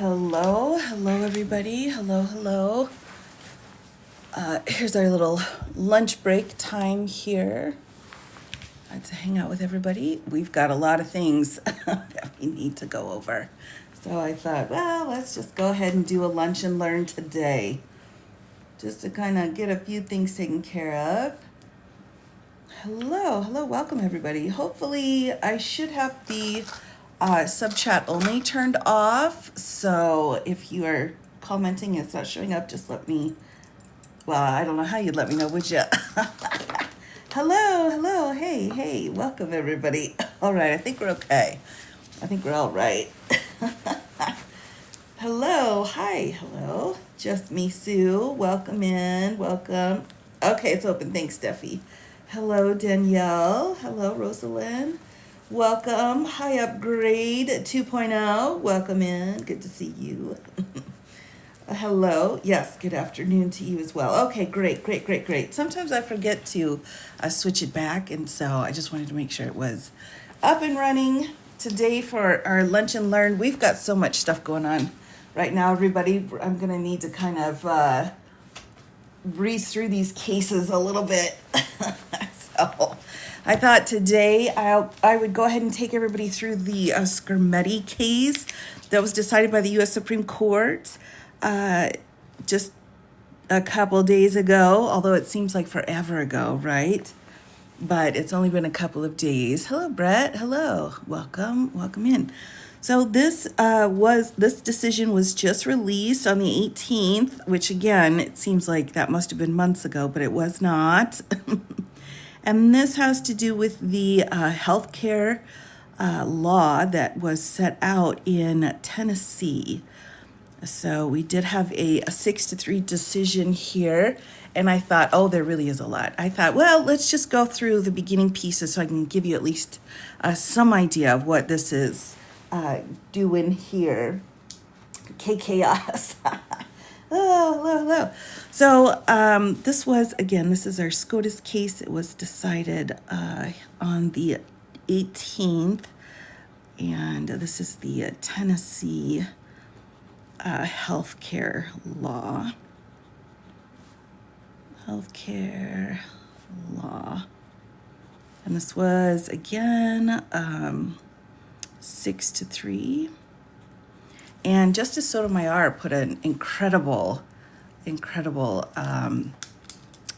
Hello everybody. Hello. Here's our little lunch break time here. To hang out with everybody. We've got a lot of things that we need to go over. So I thought, well, let's just go ahead and do a lunch and learn today. Just to kind of get a few things taken care of. Hello, welcome everybody. Hopefully I should have the sub chat only turned off. So if you are commenting, it's not showing up, just let me, well, I don't know how you'd let me know, would you? Hello, hey, welcome everybody. All right, I think we're okay. I think we're all right. Hello. Just me, Sue. Welcome in, welcome. Okay, it's open. Thanks, Steffi. Hello, Danielle. Hello, Rosalind. Welcome. Hi, Upgrade 2.0. Welcome in. Good to see you. Hello. Yes, good afternoon to you as well. Okay, great. Sometimes I forget to switch it back, and so I just wanted to make sure it was up and running today for our lunch and learn. We've got so much stuff going on right now, everybody. I'm going to need to kind of breeze through these cases a little bit. So I thought today I would go ahead and take everybody through the Skermeti case that was decided by the U.S. Supreme Court just a couple days ago, although it seems like forever ago, right? But it's only been a couple of days. Hello, Brett. Hello. Welcome in. So this decision was just released on the 18th, which again, it seems like that must have been months ago, but it was not. And this has to do with the healthcare law that was set out in Tennessee. So we did have a 6-3 decision here. And I thought, oh, there really is a lot. I thought, well, let's just go through the beginning pieces so I can give you at least some idea of what this is doing here. Chaos. Oh, hello. So this is our SCOTUS case. It was decided on the 18th. And this is the Tennessee healthcare law. And this was, again, 6-3. And Justice Sotomayor put an incredible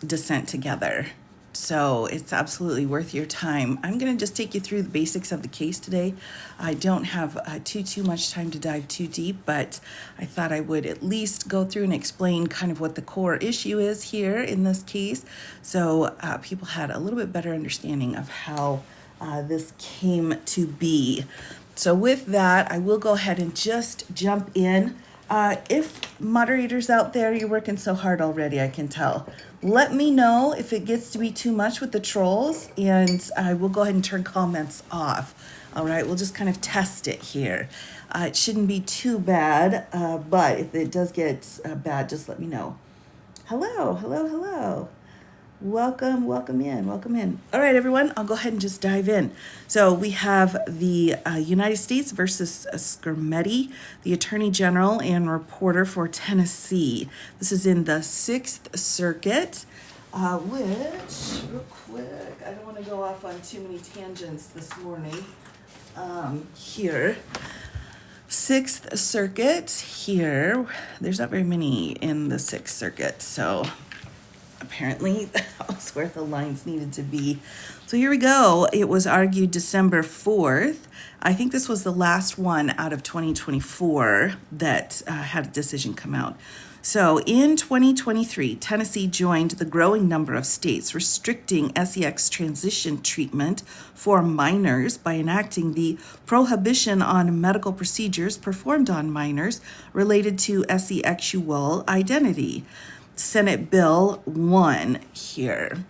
dissent together. So it's absolutely worth your time. I'm going to just take you through the basics of the case today. I don't have too much time to dive too deep, but I thought I would at least go through and explain kind of what the core issue is here in this case, so people had a little bit better understanding of how this came to be. So with that, I will go ahead and just jump in. If moderators out there, you're working so hard already, I can tell. Let me know if it gets to be too much with the trolls, and I will go ahead and turn comments off. All right, we'll just kind of test it here. It shouldn't be too bad, but if it does get bad, just let me know. Hello. Welcome in. All right, everyone, I'll go ahead and just dive in. So we have the United States versus Skermeti, the Attorney General and reporter for Tennessee. This is in the 6th Circuit, which, real quick, I don't want to go off on too many tangents this morning here. 6th Circuit here. There's not very many in the 6th Circuit, so apparently that was where the lines needed to be. So here we go. It was argued December 4th. I think this was the last one out of 2024 that had a decision come out. So in 2023, Tennessee joined the growing number of states restricting sex transition treatment for minors by enacting the prohibition on medical procedures performed on minors related to sexual identity. Senate Bill 1 here.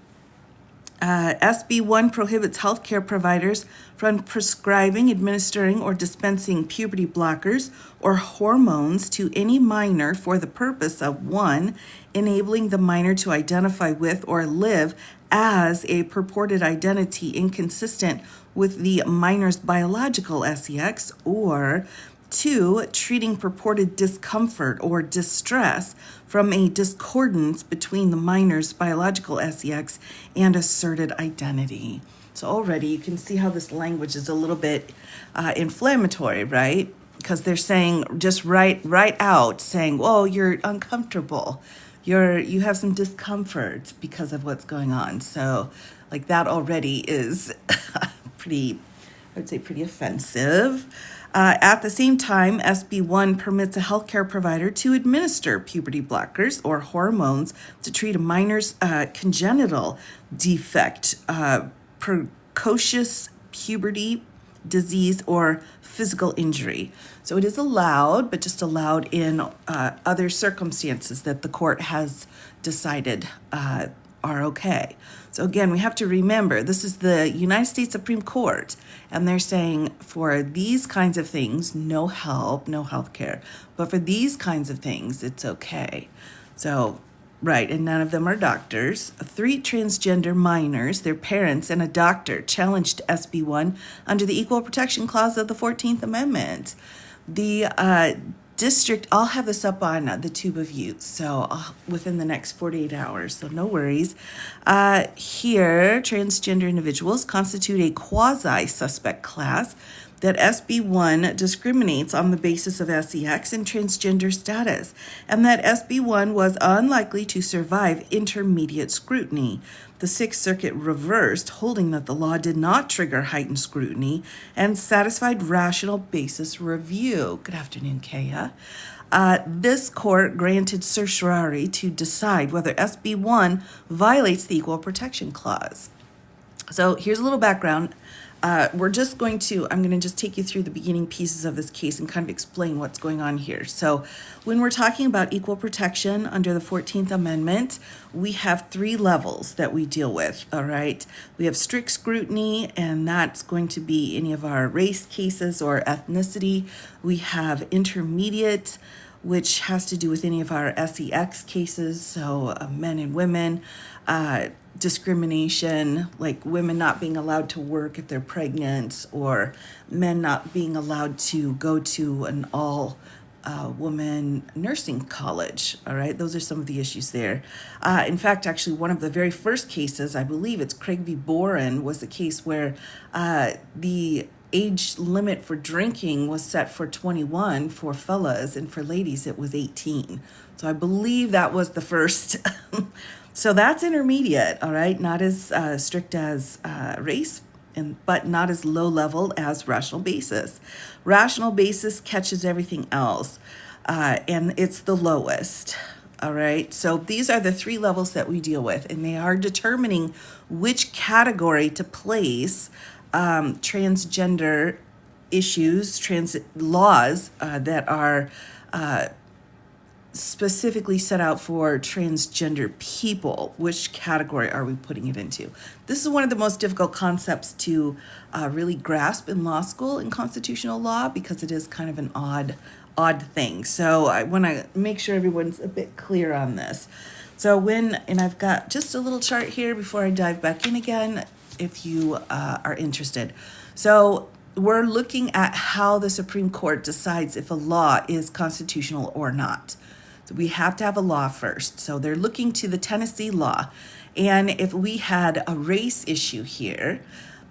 SB 1 prohibits healthcare providers from prescribing, administering, or dispensing puberty blockers or hormones to any minor for the purpose of 1, enabling the minor to identify with or live as a purported identity inconsistent with the minor's biological sex, or 2, treating purported discomfort or distress from a discordance between the minor's biological sex and asserted identity. So already you can see how this language is a little bit inflammatory, right? Because they're saying just right out, saying, "Oh, you're uncomfortable, you have some discomfort because of what's going on." So, like that already is pretty, I would say, pretty offensive. At the same time, SB1 permits a healthcare provider to administer puberty blockers or hormones to treat a minor's congenital defect, precocious puberty disease, or physical injury. So it is allowed, but just allowed in other circumstances that the court has decided are okay. So again, we have to remember this is the United States Supreme Court, and they're saying for these kinds of things, no help, no health care. But for these kinds of things, it's okay. So, right, and none of them are doctors. 3 transgender minors, their parents, and a doctor challenged SB1 under the Equal Protection Clause of the 14th Amendment. The district, I'll have this up on the Tube of Youth, so within the next 48 hours, so no worries. Here, transgender individuals constitute a quasi-suspect class that SB1 discriminates on the basis of sex and transgender status, and that SB1 was unlikely to survive intermediate scrutiny. The Sixth Circuit reversed, holding that the law did not trigger heightened scrutiny and satisfied rational basis review. Good afternoon, Kaya. This court granted certiorari to decide whether SB1 violates the Equal Protection Clause. So here's a little background. I'm going to just take you through the beginning pieces of this case and kind of explain what's going on here. So when we're talking about equal protection under the 14th Amendment, we have 3 levels that we deal with, all right? We have strict scrutiny, and that's going to be any of our race cases or ethnicity. We have intermediate, which has to do with any of our sex cases, so men and women. Discrimination, like women not being allowed to work if they're pregnant, or men not being allowed to go to an all-woman nursing college. All right, those are some of the issues there. In fact, actually, one of the very first cases, I believe it's Craig v. Boren, was the case where the age limit for drinking was set for 21 for fellas, and for ladies it was 18. So I believe that was the first. So that's intermediate, all right, not as strict as race, but not as low level as rational basis. Rational basis catches everything else, and it's the lowest, all right? So these are the 3 levels that we deal with, and they are determining which category to place transgender issues, trans laws that are specifically set out for transgender people. Which category are we putting it into? This is one of the most difficult concepts to really grasp in law school in constitutional law, because it is kind of an odd thing. So I want to make sure everyone's a bit clear on this. So and I've got just a little chart here before I dive back in again, if you are interested. So we're looking at how the Supreme Court decides if a law is constitutional or not. So we have to have a law first. So they're looking to the Tennessee law. And if we had a race issue here,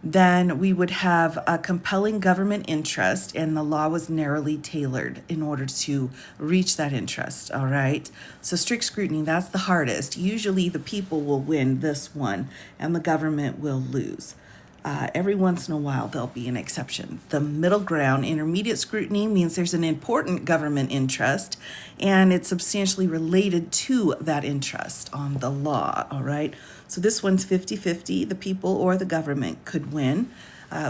then we would have a compelling government interest, and the law was narrowly tailored in order to reach that interest, all right? So strict scrutiny, that's the hardest. Usually the people will win this one, and the government will lose. Every once in a while, there'll be an exception. The middle ground, intermediate scrutiny, means there's an important government interest, and it's substantially related to that interest on the law, all right? So this one's 50-50. The people or the government could win.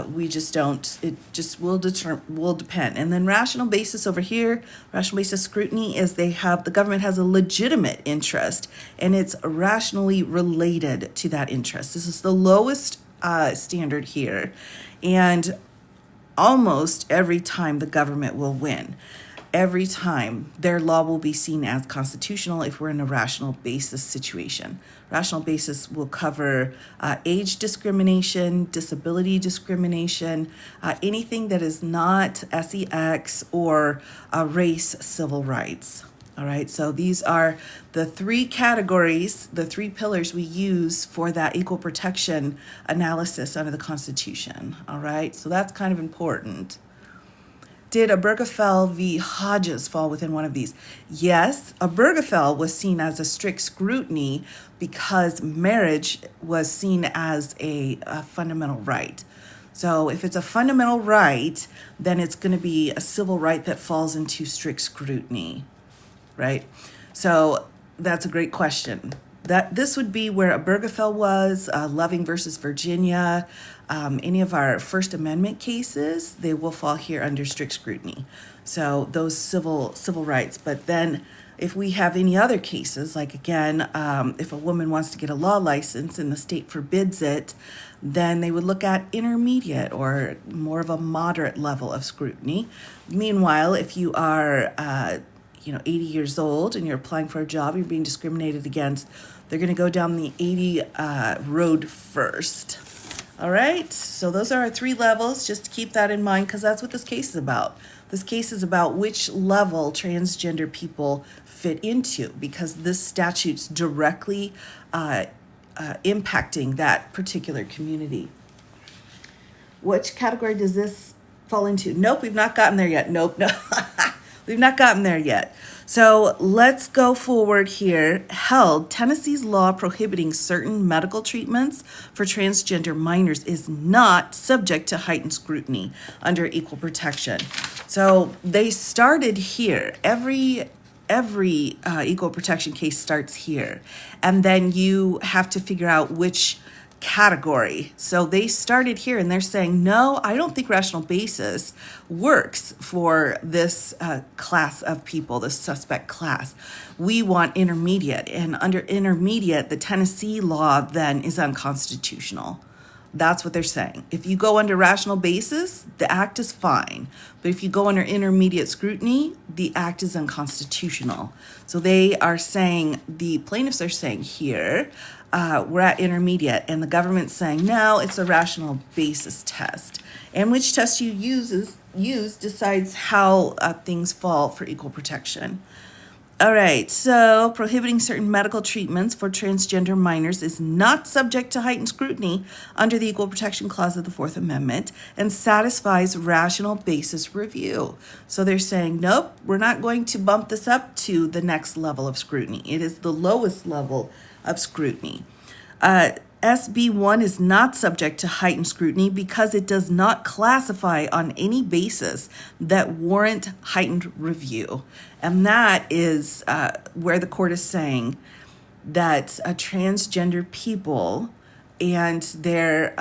We just don't, it just will depend. And then rational basis over here, rational basis scrutiny is the government has a legitimate interest, and it's rationally related to that interest. This is the lowest standard here, and almost every time the government will win. every time their law will be seen as constitutional if we're in a rational basis situation. Rational basis will cover age discrimination, disability discrimination, anything that is not sex or race civil rights. All right, so these are the three categories, the three pillars we use for that equal protection analysis under the Constitution. All right, so that's kind of important. Did Obergefell v. Hodges fall within one of these? Yes, Obergefell was seen as a strict scrutiny because marriage was seen as a fundamental right. So if it's a fundamental right, then it's going to be a civil right that falls into strict scrutiny, right? So that's a great question. This would be where Obergefell was, Loving versus Virginia, any of our First Amendment cases, they will fall here under strict scrutiny. So those civil rights. But then if we have any other cases, like again, if a woman wants to get a law license and the state forbids it, then they would look at intermediate or more of a moderate level of scrutiny. Meanwhile, if you are 80 years old and you're applying for a job, you're being discriminated against, they're going to go down the 80 road first. All right, so those are our three levels. Just to keep that in mind, because that's what this case is about. This case is about which level transgender people fit into, because this statute's directly impacting that particular community. Which category does this fall into? Nope, we've not gotten there yet. Nope, no. We've not gotten there yet. So let's go forward here. Held, Tennessee's law prohibiting certain medical treatments for transgender minors is not subject to heightened scrutiny under equal protection. So they started here. Every equal protection case starts here. And then you have to figure out which category. So they started here and they're saying, no, I don't think rational basis works for this class of people, this suspect class. We want intermediate. And under intermediate, the Tennessee law then is unconstitutional. That's what they're saying. If you go under rational basis, the act is fine. But if you go under intermediate scrutiny, the act is unconstitutional. So they are saying, the plaintiffs are saying here, we're at intermediate, and the government's saying, no, it's a rational basis test. And which test you use decides how things fall for equal protection. All right, so prohibiting certain medical treatments for transgender minors is not subject to heightened scrutiny under the Equal Protection Clause of the Fourth Amendment and satisfies rational basis review. So they're saying, nope, we're not going to bump this up to the next level of scrutiny. It is the lowest level of scrutiny. SB 1 is not subject to heightened scrutiny because it does not classify on any basis that warrant heightened review. And that is where the court is saying that transgender people and their,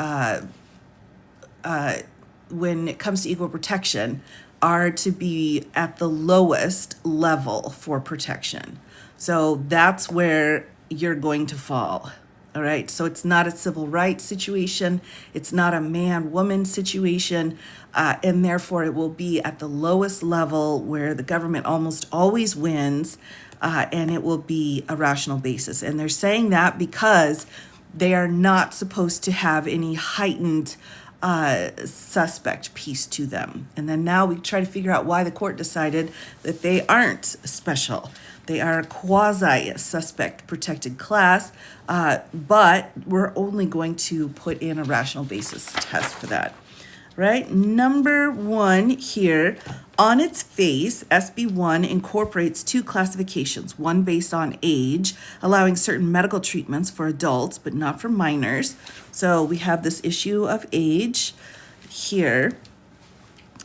when it comes to equal protection, are to be at the lowest level for protection. So that's where you're going to fall. All right, so it's not a civil rights situation, it's not a man-woman situation, and therefore it will be at the lowest level where the government almost always wins, and it will be a rational basis. And they're saying that because they are not supposed to have any heightened suspect piece to them. And then now we try to figure out why the court decided that they aren't special. They are a quasi-suspect protected class, but we're only going to put in a rational basis test for that, right? Number 1 here, on its face, SB 1 incorporates 2 classifications, one based on age, allowing certain medical treatments for adults, but not for minors. So we have this issue of age here.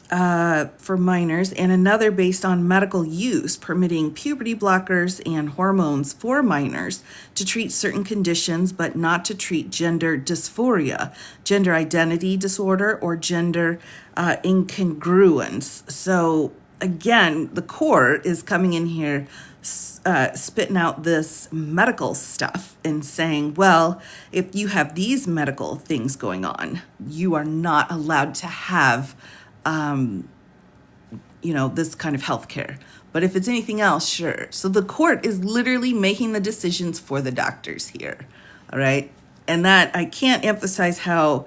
For minors, and another based on medical use, permitting puberty blockers and hormones for minors to treat certain conditions, but not to treat gender dysphoria, gender identity disorder, or gender incongruence. So again, the court is coming in here spitting out this medical stuff and saying, well, if you have these medical things going on, you are not allowed to have this kind of health care. But if it's anything else, sure. So the court is literally making the decisions for the doctors here. All right. And that I can't emphasize how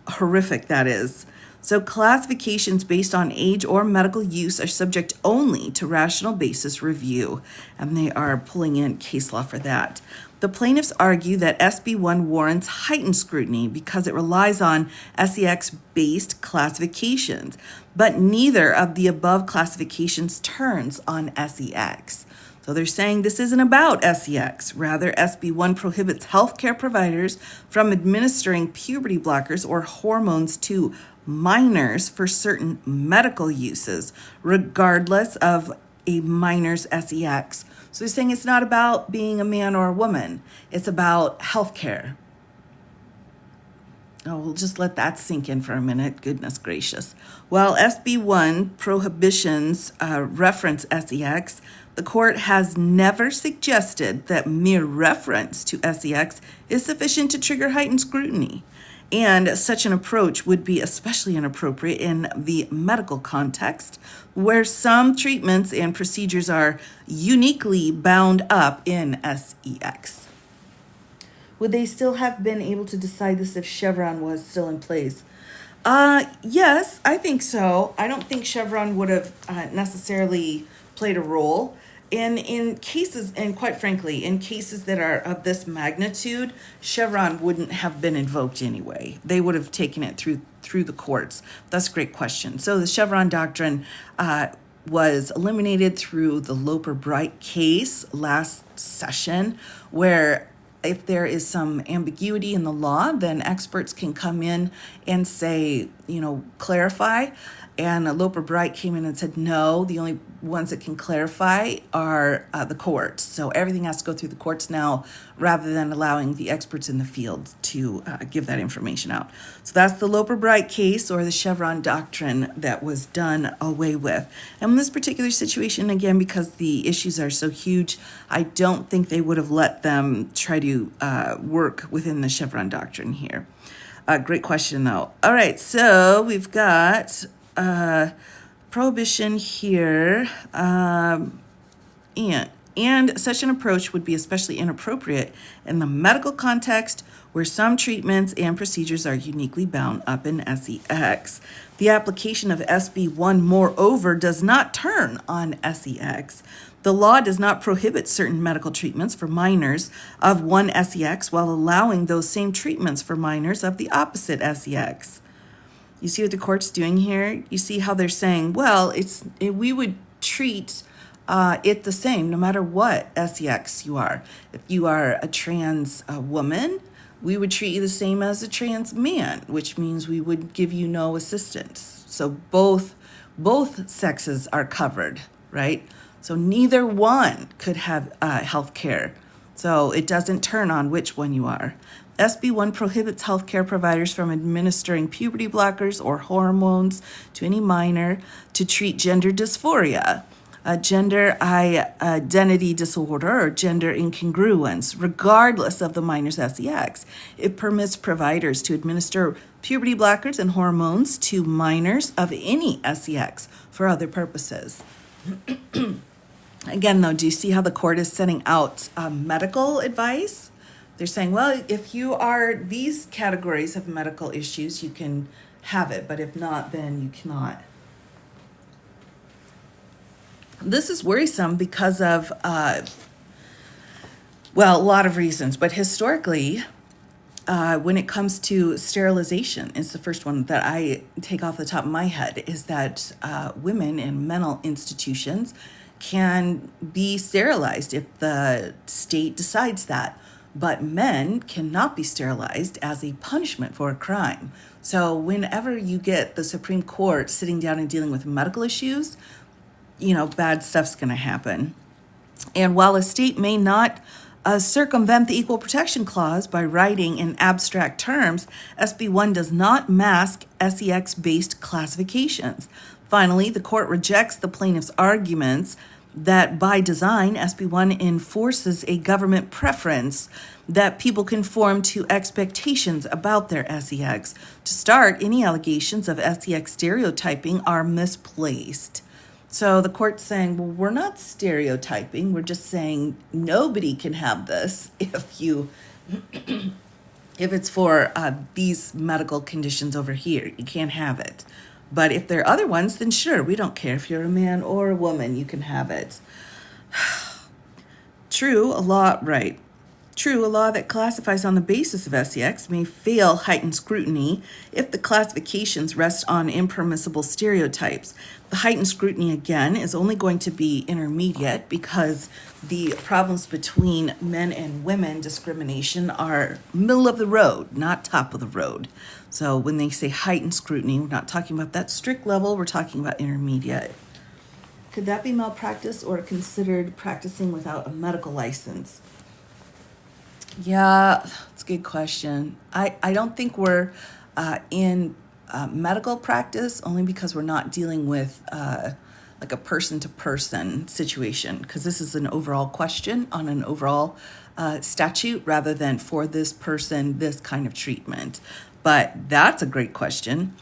horrific that is. So classifications based on age or medical use are subject only to rational basis review, and they are pulling in case law for that. The plaintiffs argue that SB1 warrants heightened scrutiny because it relies on SEX-based classifications, but neither of the above classifications turns on SEX. So they're saying this isn't about SEX. Rather, SB1 prohibits healthcare providers from administering puberty blockers or hormones to minors for certain medical uses, regardless of a minor's SEX. So he's saying it's not about being a man or a woman. It's about healthcare. Oh, we'll just let that sink in for a minute. Goodness gracious. While SB1 prohibitions reference SEX, the court has never suggested that mere reference to SEX is sufficient to trigger heightened scrutiny. And such an approach would be especially inappropriate in the medical context, where some treatments and procedures are uniquely bound up in SEX. Would they still have been able to decide this if Chevron was still in place? Yes, I think so. I don't think Chevron would have necessarily played a role. In cases, and quite frankly, in cases that are of this magnitude, Chevron wouldn't have been invoked anyway. They would have taken it through the courts. That's a great question. So the Chevron doctrine was eliminated through the Loper-Bright case last session, where if there is some ambiguity in the law, then experts can come in and say, clarify. And Loper-Bright came in and said, no, the only ones that can clarify are the courts. So everything has to go through the courts now, rather than allowing the experts in the field to give that information out. So that's the Loper-Bright case, or the Chevron doctrine, that was done away with. And in this particular situation, again, because the issues are so huge, I don't think they would have let them try to work within the Chevron doctrine here. Great question, though. All right, so we've got prohibition here, and such an approach would be especially inappropriate in the medical context, where some treatments and procedures are uniquely bound up in SEX. The application of SB1, moreover, does not turn on SEX. The law does not prohibit certain medical treatments for minors of one SEX while allowing those same treatments for minors of the opposite SEX. You see what the court's doing here? You see how they're saying, well, we would treat it the same no matter what SEX you are. If you are a trans woman, we would treat you the same as a trans man, which means we would give you no assistance. So both sexes are covered, right? So neither one could have health care. So it doesn't turn on which one you are. SB1 prohibits healthcare providers from administering puberty blockers or hormones to any minor to treat gender dysphoria, gender identity disorder, or gender incongruence, regardless of the minor's SEX. It permits providers to administer puberty blockers and hormones to minors of any SEX for other purposes. Again, though, do you see how the court is setting out medical advice? They're saying, well, if you are these categories of medical issues, you can have it, but if not, then you cannot. This is worrisome because of, a lot of reasons, but historically, when it comes to sterilization, is the first one that I take off the top of my head, is that women in mental institutions can be sterilized if the state decides that. But men cannot be sterilized as a punishment for a crime. So whenever you get the Supreme Court sitting down and dealing with medical issues, bad stuff's going to happen. And while a state may not circumvent the Equal Protection Clause by writing in abstract terms, SB1 does not mask SEX-based classifications. Finally, the court rejects the plaintiff's arguments that by design, SB1 enforces a government preference that people conform to expectations about their SEX. To start, any allegations of SEX stereotyping are misplaced. So the court's saying, well, we're not stereotyping. We're just saying nobody can have this if it's for these medical conditions over here. You can't have it. But if there are other ones, then sure, we don't care if you're a man or a woman, you can have it. True, a law that classifies on the basis of SEX may fail heightened scrutiny if the classifications rest on impermissible stereotypes. The heightened scrutiny, again, is only going to be intermediate because the problems between men and women discrimination are middle of the road, not top of the road. So when they say heightened scrutiny, we're not talking about that strict level, we're talking about intermediate. Could that be malpractice or considered practicing without a medical license? Yeah, it's a good question. I don't think we're in medical practice, only because we're not dealing with like a person-to-person situation, because this is an overall question on an overall statute rather than for this person, this kind of treatment. But that's a great question.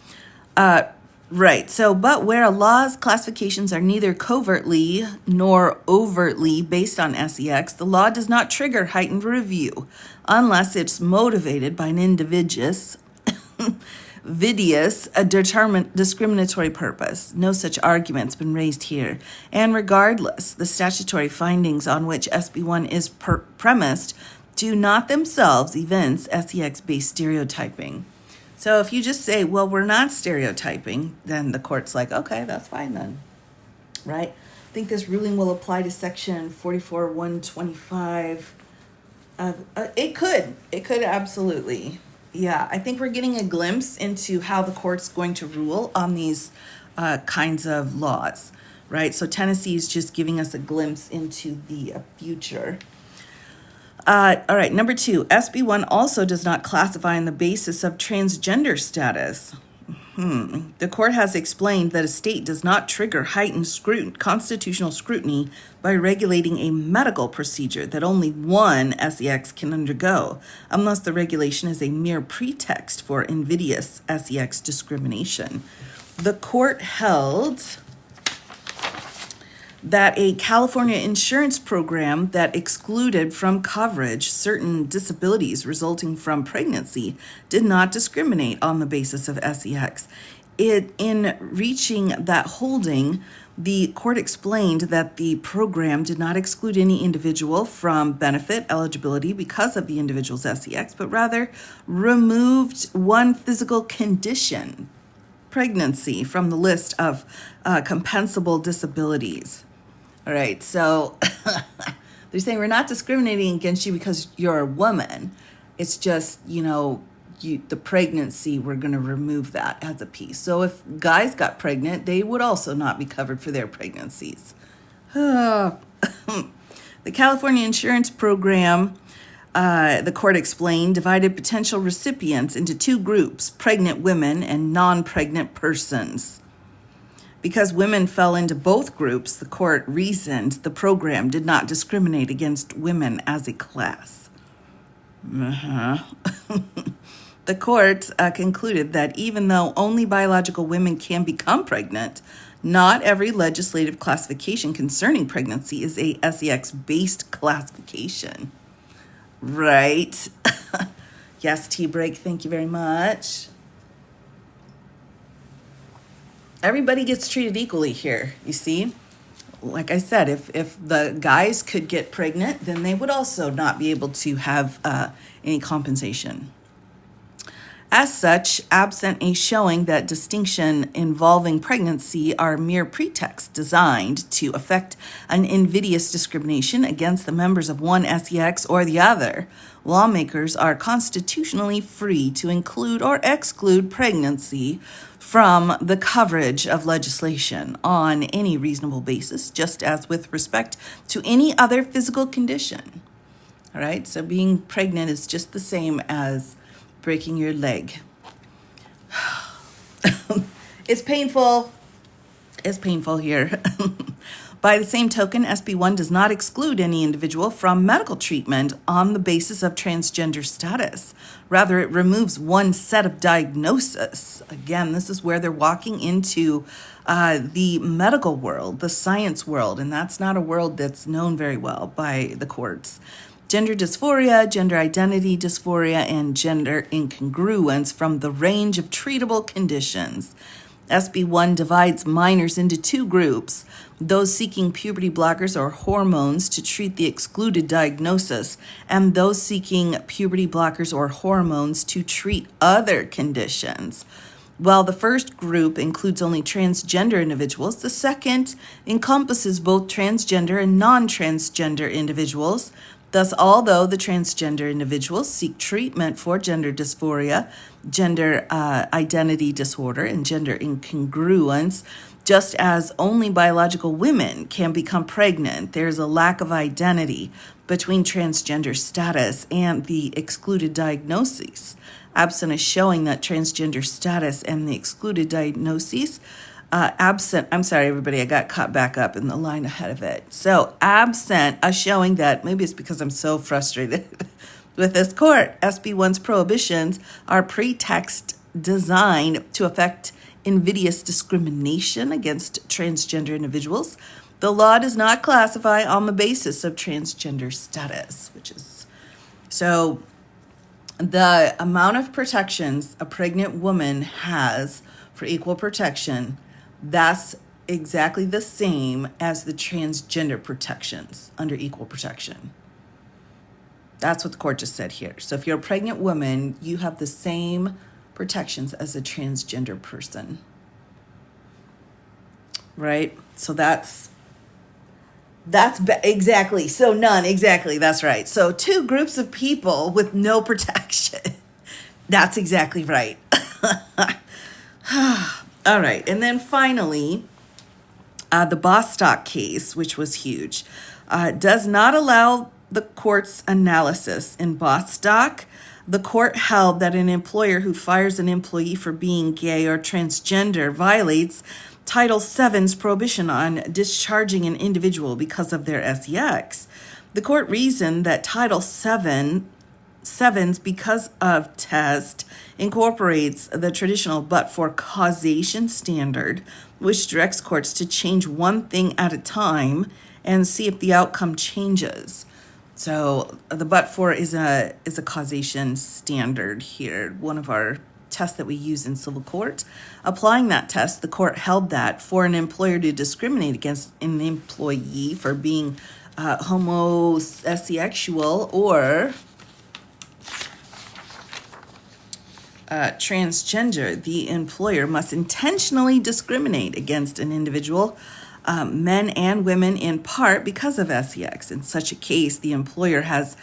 Right. So, but where a law's classifications are neither covertly nor overtly based on SEX, the law does not trigger heightened review unless it's motivated by an invidious, a determined discriminatory purpose. No such argument's been raised here. And regardless, the statutory findings on which SB1 is premised do not themselves evince SEX-based stereotyping. So if you just say, well, we're not stereotyping, then the court's like, okay, that's fine then, right? I think this ruling will apply to section 44.125. It could absolutely. Yeah, I think we're getting a glimpse into how the court's going to rule on these kinds of laws, right? So Tennessee is just giving us a glimpse into the future. All right, number 2, SB1 also does not classify on the basis of transgender status. The court has explained that a state does not trigger heightened constitutional scrutiny by regulating a medical procedure that only one SEX can undergo, unless the regulation is a mere pretext for invidious SEX discrimination. The court held that a California insurance program that excluded from coverage certain disabilities resulting from pregnancy did not discriminate on the basis of SEX. In reaching that holding, the court explained that the program did not exclude any individual from benefit eligibility because of the individual's SEX, but rather removed one physical condition, pregnancy, from the list of compensable disabilities. All right, so they're saying we're not discriminating against you because you're a woman. It's just, the pregnancy, we're going to remove that as a piece. So if guys got pregnant, they would also not be covered for their pregnancies. The California insurance program, the court explained, divided potential recipients into 2 groups, pregnant women and non-pregnant persons. Because women fell into both groups, the court reasoned the program did not discriminate against women as a class. The court concluded that even though only biological women can become pregnant, not every legislative classification concerning pregnancy is a SEX-based classification. Right? Yes, T-Break, thank you very much. Everybody gets treated equally here, you see? Like I said, if the guys could get pregnant, then they would also not be able to have any compensation. As such, absent a showing that distinction involving pregnancy are mere pretexts designed to effect an invidious discrimination against the members of one SEX or the other, lawmakers are constitutionally free to include or exclude pregnancy from the coverage of legislation on any reasonable basis, just as with respect to any other physical condition. All right, so being pregnant is just the same as breaking your leg. It's painful. It's painful here. By the same token, SB1 does not exclude any individual from medical treatment on the basis of transgender status. Rather, it removes one set of diagnosis. Again, this is where they're walking into the medical world, the science world, and that's not a world that's known very well by the courts. Gender dysphoria, gender identity dysphoria, and gender incongruence from the range of treatable conditions. SB1 divides minors into two groups: those seeking puberty blockers or hormones to treat the excluded diagnosis, and those seeking puberty blockers or hormones to treat other conditions. While the first group includes only transgender individuals, the second encompasses both transgender and non-transgender individuals. Thus, although the transgender individuals seek treatment for gender dysphoria, gender identity disorder, and gender incongruence, just as only biological women can become pregnant, there's a lack of identity between transgender status and the excluded diagnoses. Absent is showing that transgender status and the excluded diagnoses I'm sorry, everybody, I got caught back up in the line ahead of it. So absent a showing that, maybe it's because I'm so frustrated with this court, SB1's prohibitions are pretext designed to affect invidious discrimination against transgender individuals. The law does not classify on the basis of transgender status, which is so the amount of protections a pregnant woman has for equal protection, that's exactly the same as the transgender protections under equal protection. That's what the court just said here. So if you're a pregnant woman, you have the same protections as a transgender person. Right? So that's exactly. So none, exactly. That's right. So two groups of people with no protection. That's exactly right. All right. And then finally, the Bostock case, which was huge, does not allow the court's analysis. In Bostock, the court held that an employer who fires an employee for being gay or transgender violates Title VII's prohibition on discharging an individual because of their sex. The court reasoned that Title VII's because of test incorporates the traditional but-for causation standard, which directs courts to change one thing at a time and see if the outcome changes. So the but-for is a causation standard here, one of our tests that we use in civil court. Applying that test, the court held that for an employer to discriminate against an employee for being homosexual or transgender, the employer must intentionally discriminate against an individual, men and women, in part because of sex. In such a case, the employer has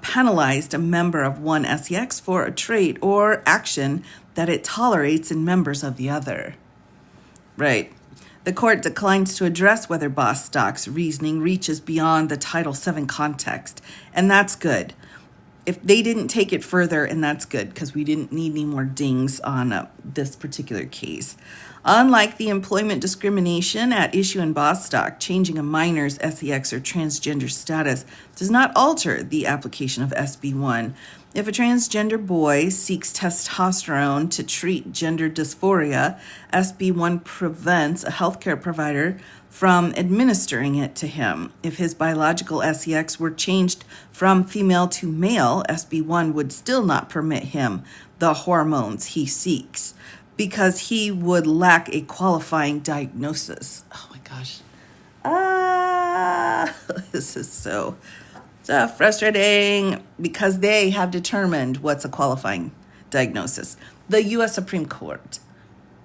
penalized a member of one sex for a trait or action that it tolerates in members of the other. Right. The court declines to address whether Bostock's reasoning reaches beyond the Title VII context, and that's good. If they didn't take it further, and that's good, because we didn't need any more dings on this particular case. Unlike the employment discrimination at issue in Bostock, changing a minor's sex or transgender status does not alter the application of SB1. If a transgender boy seeks testosterone to treat gender dysphoria, SB1 prevents a healthcare provider from administering it to him. If his biological sex were changed from female to male, SB1 would still not permit him the hormones he seeks because he would lack a qualifying diagnosis. Oh my gosh. This is so frustrating because they have determined what's a qualifying diagnosis. The U.S. Supreme Court,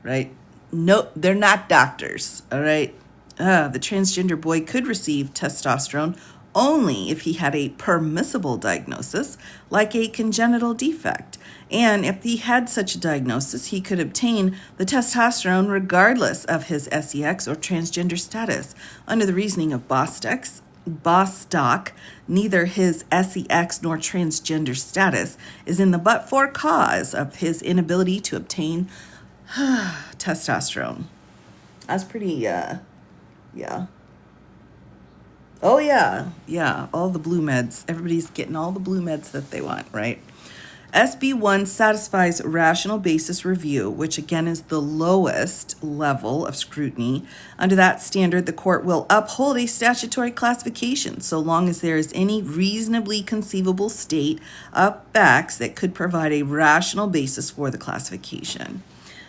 right? No, they're not doctors, all right? The transgender boy could receive testosterone only if he had a permissible diagnosis, like a congenital defect. And if he had such a diagnosis, he could obtain the testosterone regardless of his sex or transgender status. Under the reasoning of Bostock, neither his sex nor transgender status is in the but-for cause of his inability to obtain testosterone. That's pretty, yeah. Oh, yeah. Yeah. All the blue meds. Everybody's getting all the blue meds that they want, right? SB1 satisfies rational basis review, which again is the lowest level of scrutiny. Under that standard, the court will uphold a statutory classification so long as there is any reasonably conceivable state of facts that could provide a rational basis for the classification.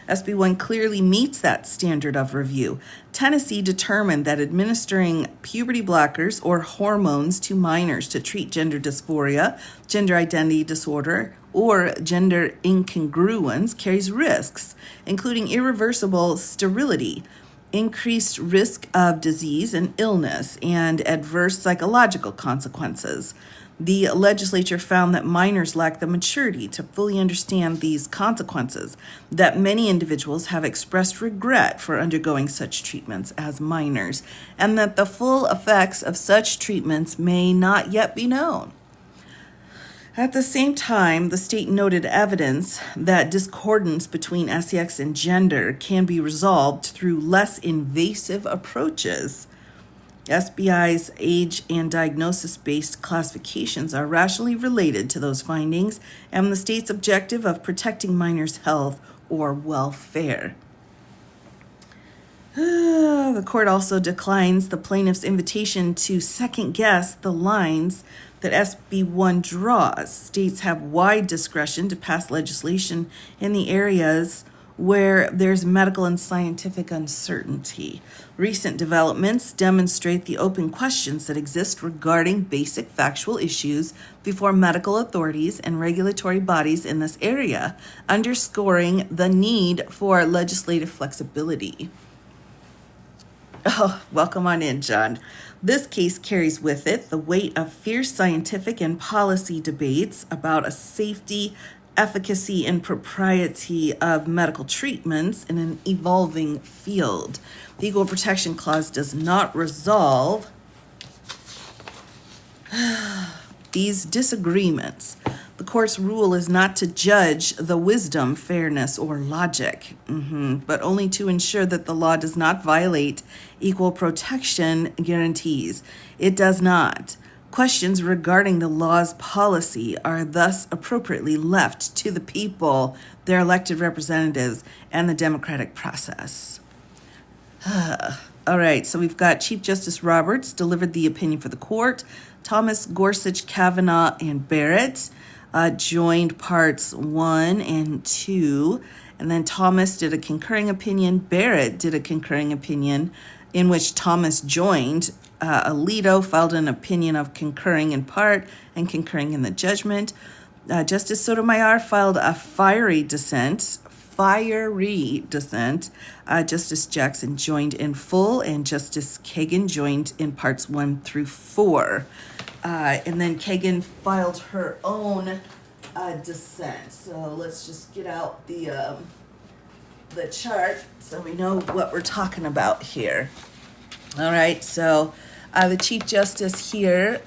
SB1 clearly meets that standard of review. Tennessee determined that administering puberty blockers or hormones to minors to treat gender dysphoria, gender identity disorder, or gender incongruence carries risks, including irreversible sterility, increased risk of disease and illness, and adverse psychological consequences. The legislature found that minors lack the maturity to fully understand these consequences, that many individuals have expressed regret for undergoing such treatments as minors, and that the full effects of such treatments may not yet be known. At the same time, the state noted evidence that discordance between sex and gender can be resolved through less invasive approaches. SBI's age and diagnosis-based classifications are rationally related to those findings and the state's objective of protecting minors' health or welfare. The court also declines the plaintiff's invitation to second-guess the lines that SB1 draws. States have wide discretion to pass legislation in the areas where there's medical and scientific uncertainty. Recent developments demonstrate the open questions that exist regarding basic factual issues before medical authorities and regulatory bodies in this area, underscoring the need for legislative flexibility. Oh, welcome on in, John. This case carries with it the weight of fierce scientific and policy debates about a safety, efficacy, and propriety of medical treatments in an evolving field. The Equal Protection Clause does not resolve these disagreements. The court's rule is not to judge the wisdom, fairness, or logic, but only to ensure that the law does not violate equal protection guarantees. It does not. Questions regarding the law's policy are thus appropriately left to the people, their elected representatives, and the democratic process. All right, so we've got Chief Justice Roberts delivered the opinion for the court. Thomas, Gorsuch, Kavanaugh, and Barrett joined parts 1 and 2. And then Thomas did a concurring opinion. Barrett did a concurring opinion in which Thomas joined. Alito filed an opinion of concurring in part and concurring in the judgment. Justice Sotomayor filed a fiery dissent. Justice Jackson joined in full, and Justice Kagan joined in parts 1 through 4. And then Kagan filed her own dissent. So let's just get out the chart so we know what we're talking about here. All right, so the Chief Justice here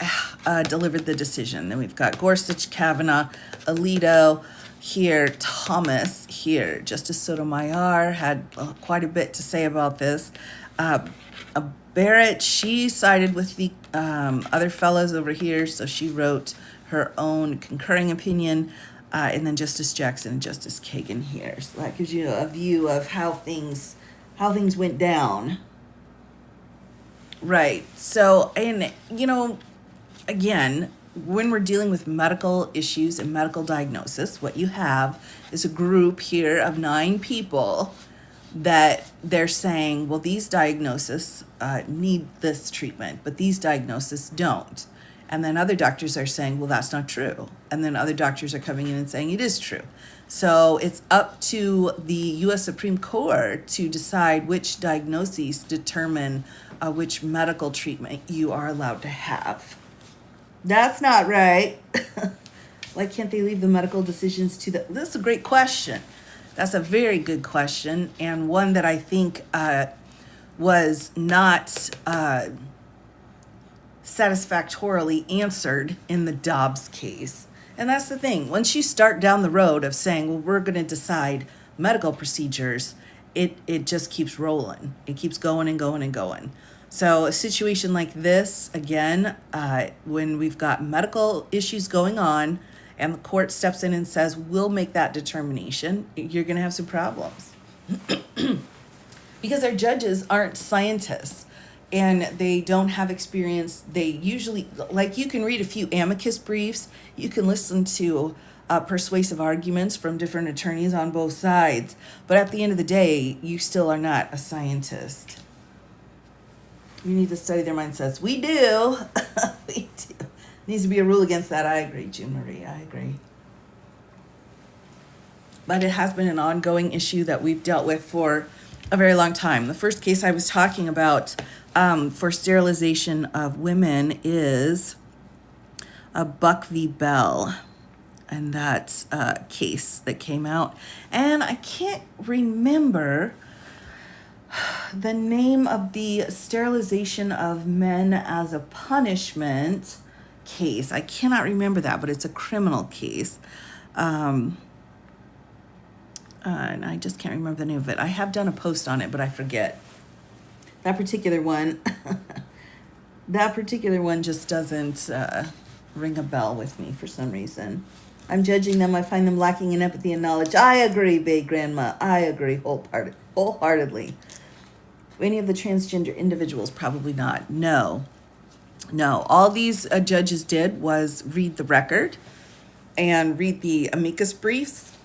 delivered the decision. Then we've got Gorsuch, Kavanaugh, Alito here, Thomas here. Justice Sotomayor had quite a bit to say about this. Barrett, she sided with the other fellows over here, so she wrote her own concurring opinion. And then Justice Jackson and Justice Kagan here. So that gives you a view of how things went down. Right. So, and again, when we're dealing with medical issues and medical diagnosis, what you have is a group here of 9 people that they're saying, well, these diagnoses need this treatment, but these diagnoses don't. And then other doctors are saying, well, that's not true. And then other doctors are coming in and saying it is true. So it's up to the U.S. Supreme Court to decide which diagnoses determine which medical treatment you are allowed to have. That's not right. Why can't they leave the medical decisions to the... This is a great question. That's a very good question, and one that I think was not satisfactorily answered in the Dobbs case. And that's the thing. Once you start down the road of saying, well, we're going to decide medical procedures, it just keeps rolling. It keeps going and going and going. So a situation like this, again, when we've got medical issues going on and the court steps in and says, we'll make that determination, you're going to have some problems. Because our judges aren't scientists and they don't have experience. They usually, like, you can read a few amicus briefs, you can listen to persuasive arguments from different attorneys on both sides, but at the end of the day, you still are not a scientist. You need to study their mindsets. We do. We do. Needs to be a rule against that. I agree, June Marie. I agree. But it has been an ongoing issue that we've dealt with for a very long time. The first case I was talking about for sterilization of women is a Buck v. Bell. And that's a case that came out. And I can't remember the name of the sterilization of men as a punishment case. I cannot remember that, but it's a criminal case. And I just can't remember the name of it. I have done a post on it, but I forget. That particular one, just doesn't ring a bell with me for some reason. I'm judging them. I find them lacking in empathy and knowledge. I agree, Bay Grandma. I agree wholeheartedly. Any of the transgender individuals, probably not. No. All these judges did was read the record and read the amicus briefs.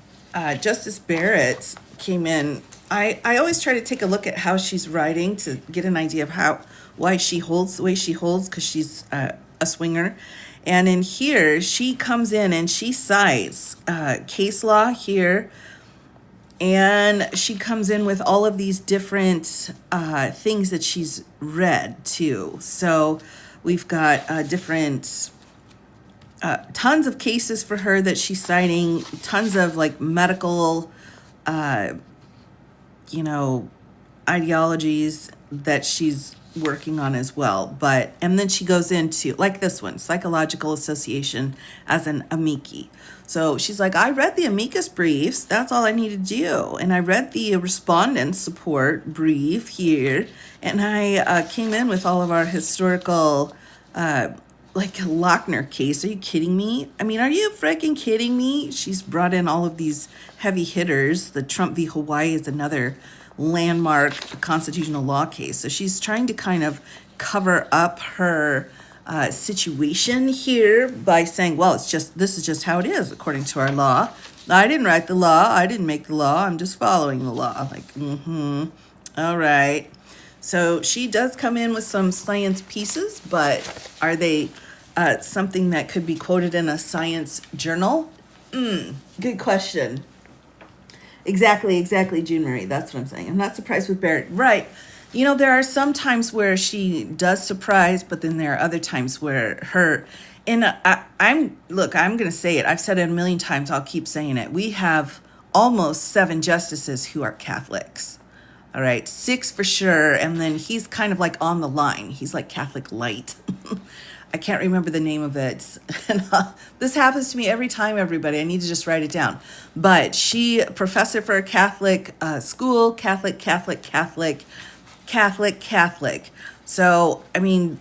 Justice Barrett came in. I always try to take a look at how she's writing to get an idea of why she holds the way she holds, because she's a swinger. And in here, she comes in and she cites case law here, and she comes in with all of these different things that she's read too. So we've got different tons of cases for her that she's citing, tons of like medical, ideologies that she's working on as well. And then she goes into, like this one, psychological association as an amici. So she's like, I read the amicus briefs. That's all I need to do. And I read the respondent support brief here. And I came in with all of our historical, like Lochner case. Are you kidding me? I mean, are you freaking kidding me? She's brought in all of these heavy hitters. The Trump v. Hawaii is another landmark constitutional law case. So she's trying to kind of cover up her situation here by saying, well, this is just how it is according to our law. I didn't write the law. I didn't make the law. I'm just following the law. Like, all right. So she does come in with some science pieces, but are they something that could be quoted in a science journal? Good question. Exactly, June Marie. That's what I'm saying. I'm not surprised with Barrett. Right. There are some times where she does surprise, but then there are other times where I'm going to say it. I've said it a million times. I'll keep saying it. We have almost 7 justices who are Catholics. All right, 6 for sure. And then he's kind of like on the line. He's like Catholic light. I can't remember the name of it. This happens to me every time, everybody. I need to just write it down. But she, professor for a Catholic school, Catholic. So, I mean,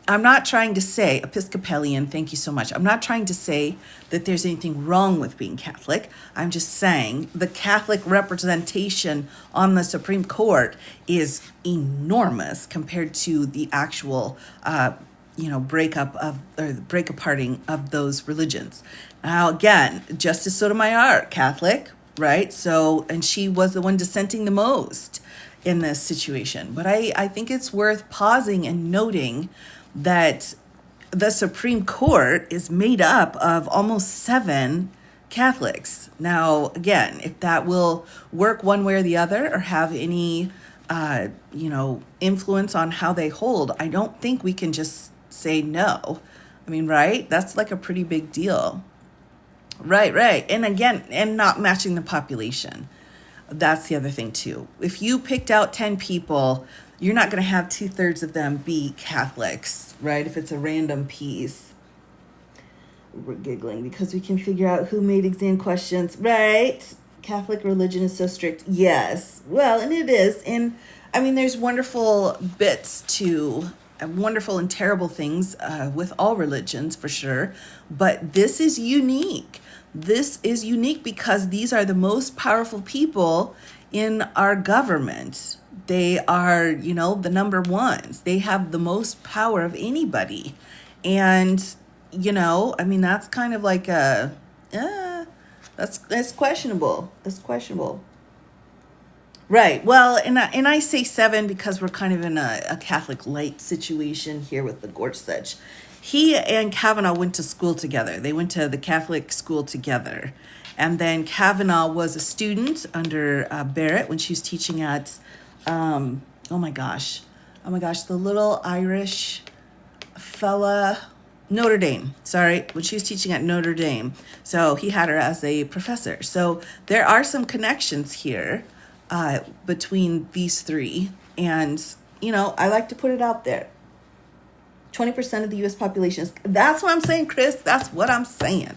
I'm not trying to say, Episcopalian, thank you so much. I'm not trying to say that there's anything wrong with being Catholic. I'm just saying the Catholic representation on the Supreme Court is enormous compared to the actual break aparting of those religions. Now, again, Justice Sotomayor, Catholic, right? So, and she was the one dissenting the most in this situation. But I think it's worth pausing and noting that the Supreme Court is made up of almost 7 Catholics. Now, again, if that will work one way or the other or have any, influence on how they hold, I don't think we can just say no. I mean, right? That's like a pretty big deal. Right. And again, and not matching the population. That's the other thing too. If you picked out 10 people, you're not going to have 2/3 of them be Catholics, right? If it's a random piece. We're giggling because we can figure out who made exam questions, right? Catholic religion is so strict. Yes. Well, and it is. And I mean, there's wonderful bits to wonderful and terrible things with all religions for sure, but this is unique. This is unique because these are the most powerful people in our government. They are, the number ones. They have the most power of anybody. And, I mean, that's kind of like that's questionable. That's questionable. Right. Well, and I say 7 because we're kind of in a Catholic light situation here with the Gorsuch. He and Kavanaugh went to school together. They went to the Catholic school together. And then Kavanaugh was a student under Barrett when she was teaching at, oh my gosh, the little Irish fella, Notre Dame, sorry, when she was teaching at Notre Dame. So he had her as a professor. So there are some connections here between these three. And, I like to put it out there. 20% of the U.S. population that's what I'm saying, Chris. That's what I'm saying.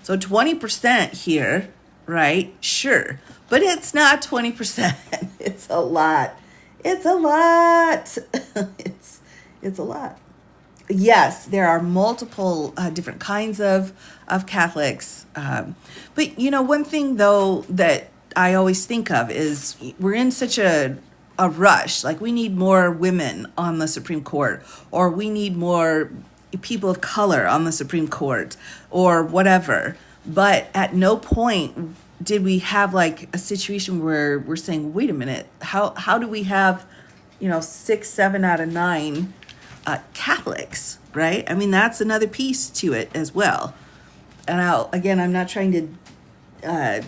So 20% here, right? Sure. But it's not 20%. It's a lot. It's a lot. it's a lot. Yes, there are multiple different kinds of Catholics. But, one thing, though, that I always think of is we're in such a rush. Like, we need more women on the Supreme Court, or we need more people of color on the Supreme Court, or whatever. But at no point did we have like a situation where we're saying, wait a minute, how do we have, 6, 7 out of 9 Catholics, right? I mean, that's another piece to it as well. And I'm not trying to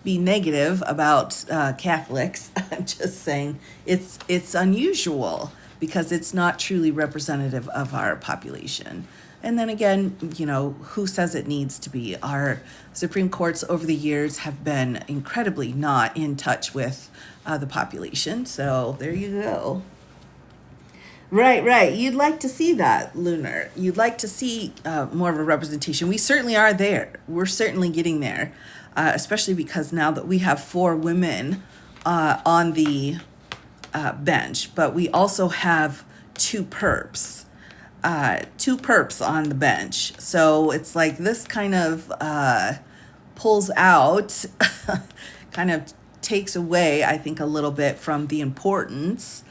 be negative about Catholics. I'm just saying it's unusual because it's not truly representative of our population. And then again, who says it needs to be? Our Supreme Courts over the years have been incredibly not in touch with the population. So there you go. Right. You'd like to see that, Lunar. You'd like to see more of a representation. We certainly are there. We're certainly getting there, especially because now that we have 4 women on the bench, but we also have 2 perps. 2 perps on the bench. So it's like this kind of pulls out, kind of takes away, I think, a little bit from the importance.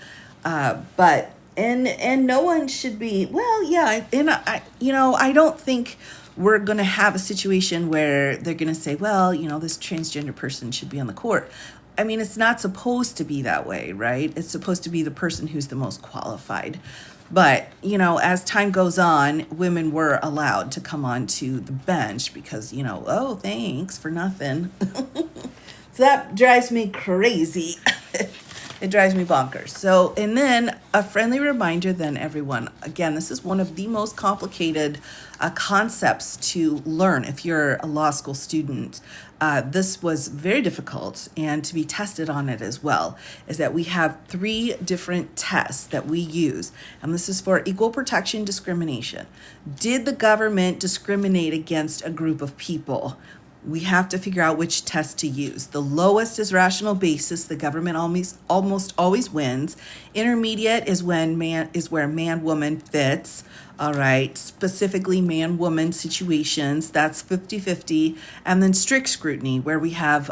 But no one should be, well, yeah, and I don't think we're going to have a situation where they're going to say, well, this transgender person should be on the court. I mean, it's not supposed to be that way, right? It's supposed to be the person who's the most qualified. But, as time goes on, women were allowed to come onto the bench because, oh, thanks for nothing. So that drives me crazy. It drives me bonkers. So, and then a friendly reminder then, everyone, again, this is one of the most complicated concepts to learn if you're a law school student. This was very difficult, and to be tested on it as well, is that we have 3 different tests that we use. And this is for equal protection discrimination. Did the government discriminate against a group of people? We have to figure out which test to use. The lowest is rational basis. The government almost always wins. Intermediate is where man-woman fits. All right, specifically man-woman situations, that's 50-50. And then strict scrutiny, where we have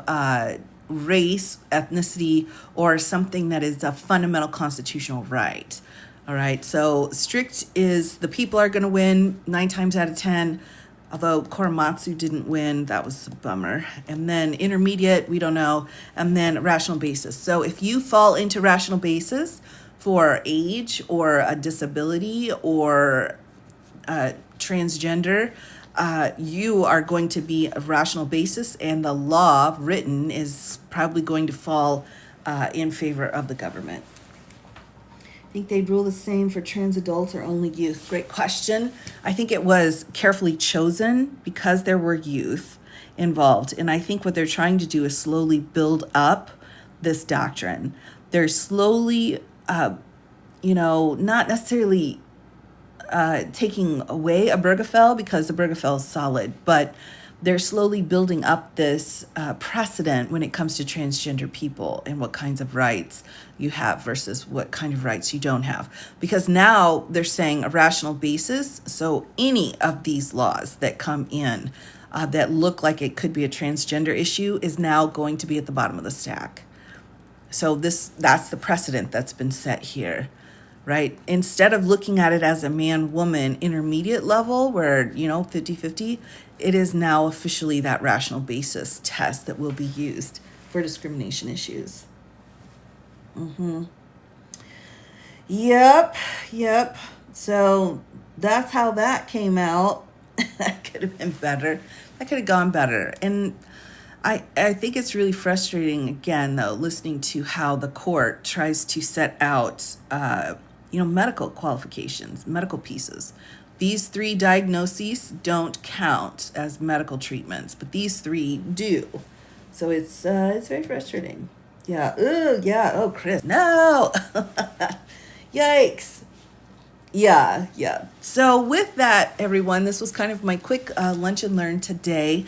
race, ethnicity, or something that is a fundamental constitutional right. All right, so strict is the people are going to win 9 times out of 10. Although Korematsu didn't win, that was a bummer. And then intermediate, we don't know. And then rational basis. So if you fall into rational basis for age or a disability or transgender, you are going to be a rational basis, and the law written is probably going to fall in favor of the government. Think they'd rule the same for trans adults or only youth? Great question. I think it was carefully chosen because there were youth involved. And I think what they're trying to do is slowly build up this doctrine. They're slowly, not necessarily taking away a Obergefell, because the Obergefell is solid, but they're slowly building up this precedent when it comes to transgender people and what kinds of rights you have versus what kind of rights you don't have. Because now they're saying a rational basis. So any of these laws that come in that look like it could be a transgender issue is now going to be at the bottom of the stack. So that's the precedent that's been set here, right? Instead of looking at it as a man-woman intermediate level where, 50-50, it is now officially that rational basis test that will be used for discrimination issues. Yep. So that's how that came out. That could have been better. That could have gone better. And I think it's really frustrating, again, though, listening to how the court tries to set out, medical qualifications, medical pieces. These 3 diagnoses don't count as medical treatments, but these 3 do. So it's very frustrating. Yeah. Ooh, yeah. Oh, Chris. No. Yikes. Yeah. So with that, everyone, this was kind of my quick lunch and learn today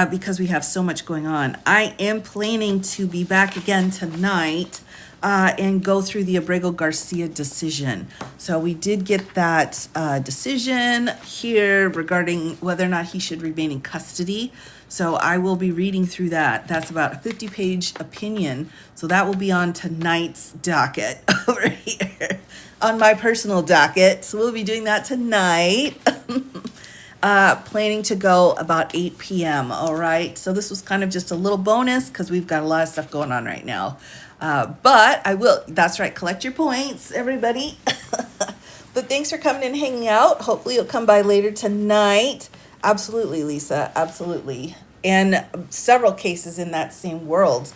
because we have so much going on. I am planning to be back again tonight and go through the Abrego Garcia decision. So we did get that decision here regarding whether or not he should remain in custody. So I will be reading through that. That's about a 50-page opinion. So that will be on tonight's docket over here. On my personal docket. So we'll be doing that tonight. Planning to go about 8 p.m. All right. So this was kind of just a little bonus because we've got a lot of stuff going on right now. But I will, that's right, collect your points, everybody. But thanks for coming and hanging out. Hopefully you'll come by later tonight. Absolutely, Lisa. Absolutely. And several cases in that same world.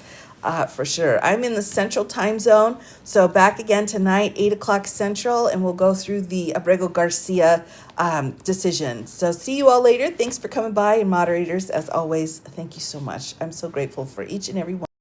For sure. I'm in the central time zone. So back again tonight, 8 o'clock central, and we'll go through the Abrego Garcia decision. So see you all later. Thanks for coming by. And moderators, as always, thank you so much. I'm so grateful for each and every one.